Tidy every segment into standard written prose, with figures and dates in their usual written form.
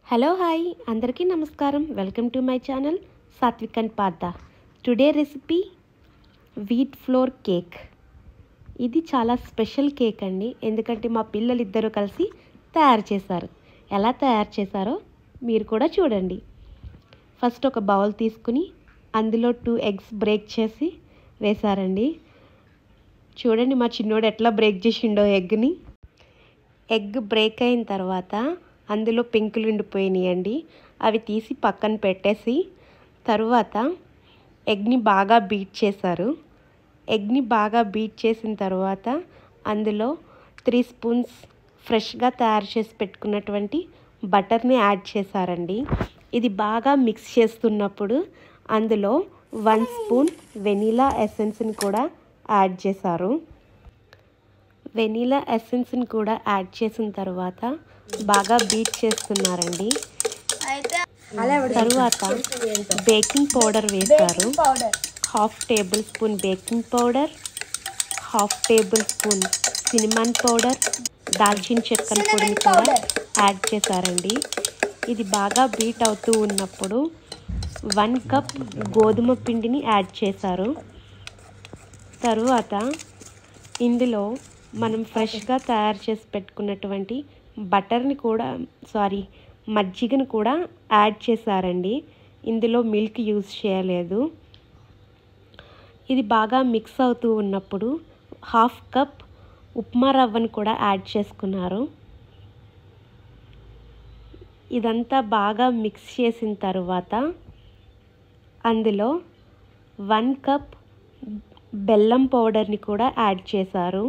Hello hi అందరికీ నమస్కారం. Welcome to my channel Sathvik and Partha. Today recipe wheat flour cake. ఇది చాలా స్పెషల్ కేక్ అండి, ఎందుకంటే మా పిల్లలు ఇద్దరు కలిసి తయారు చేశారు. ఎలా తయారు చేశారో మీరు కూడా చూడండి. ఫస్ట్ ఒక బౌల్ తీసుకుని అందులో 2 ఎగ్స్ బ్రేక్ చేసి వేశారండి. చూడండి మా చిన్నోడు ఎట్లా బ్రేక్ చేసిండో ఎగ్ని. ఎగ్ బ్రేక్ అయిన తర్వాత అందులో పెంకులు ఉండిపోయినాయండి, అవి తీసి పక్కన పెట్టేసి తర్వాత ఎగ్ని బాగా బీట్ చేశారు. ఎగ్ని బాగా బీట్ చేసిన తర్వాత అందులో 3 స్పూన్స్ ఫ్రెష్గా తయారు చేసి పెట్టుకున్నటువంటి బటర్ని యాడ్ చేశారండి. ఇది బాగా మిక్స్ చేస్తున్నప్పుడు అందులో 1 స్పూన్ వెనీలా ఎసెన్స్ని కూడా యాడ్ చేశారు. వెనీలా ఎసెన్స్ని కూడా యాడ్ చేసిన తర్వాత బాగా బీట్ చేస్తున్నారండి. తరువాత బేకింగ్ పౌడర్ వేశారు. 1/2 table spoon baking powder, 1/2 table spoon cinnamon powder, దాల్చిన చెక్కల పొడిని కూడా యాడ్ చేశారండి. ఇది బాగా బీట్ అవుతూ ఉన్నప్పుడు 1 కప్ గోధుమ పిండిని యాడ్ చేశారు. తరువాత ఇందులో మనం ఫ్రెష్గా తయారు చేసి పెట్టుకున్నటువంటి మజ్జిగను కూడా యాడ్ చేశారండి. ఇందులో మిల్క్ యూజ్ చేయలేదు. ఇది బాగా మిక్స్ అవుతూ ఉన్నప్పుడు 1/2 కప్ ఉప్మా రవ్వను కూడా యాడ్ చేసుకున్నారు. ఇదంతా బాగా మిక్స్ చేసిన తర్వాత అందులో 1 కప్ బెల్లం పౌడర్ని కూడా యాడ్ చేశారు.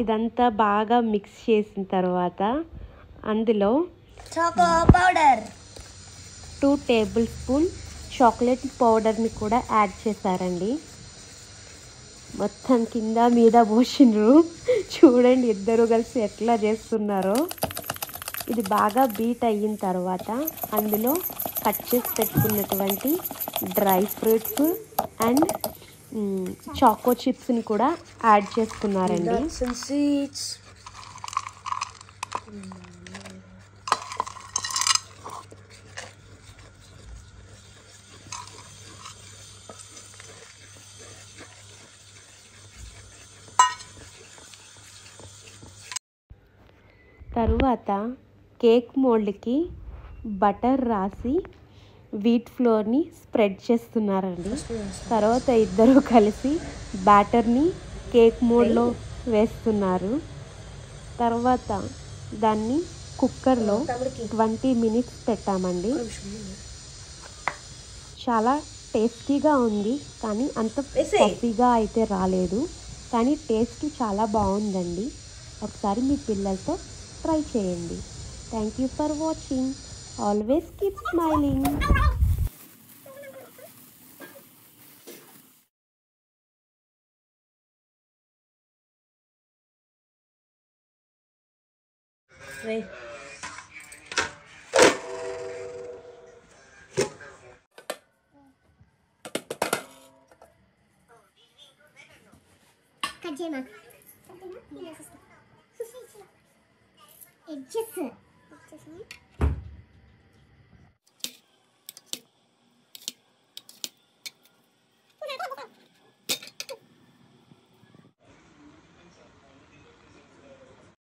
ఇదంతా బాగా మిక్స్ చేసిన తర్వాత అందులో choco powder 2 tablespoon chocolate పౌడర్ని కూడా యాడ్ చేశారండి. మొత్తం కింద మీద పోసిండ్రు. చూడండి ఇద్దరు కలిసి ఎట్లా చేస్తున్నారో. ఇది బాగా బీట్ అయిన తర్వాత అందులో కట్ చేసి పెట్టుకున్నటువంటి డ్రై ఫ్రూట్స్ అండ్ చాకో చిప్స్ని కూడా యాడ్ చేసుకున్నారండి. తరువాత కేక్ మోల్డ్కి బటర్ రాసి వీట్ ఫ్లోర్ని స్ప్రెడ్ చేస్తున్నారండి. తర్వాత ఇద్దరు కలిసి బ్యాటర్ని కేక్ మోల్డ్లో వేస్తున్నారు. తర్వాత దాన్ని కుక్కర్లో 20 మినిట్స్ పెట్టామండి. చాలా టేస్టీగా ఉంది, కానీ అంత పఫీగా అయితే రాలేదు, కానీ టేస్ట్ చాలా బాగుందండి. ఒకసారి మీ పిల్లలతో ట్రై చేయండి. Thank you for watching. Always keep smiling. Cut చేయమా ఎడ్జెస్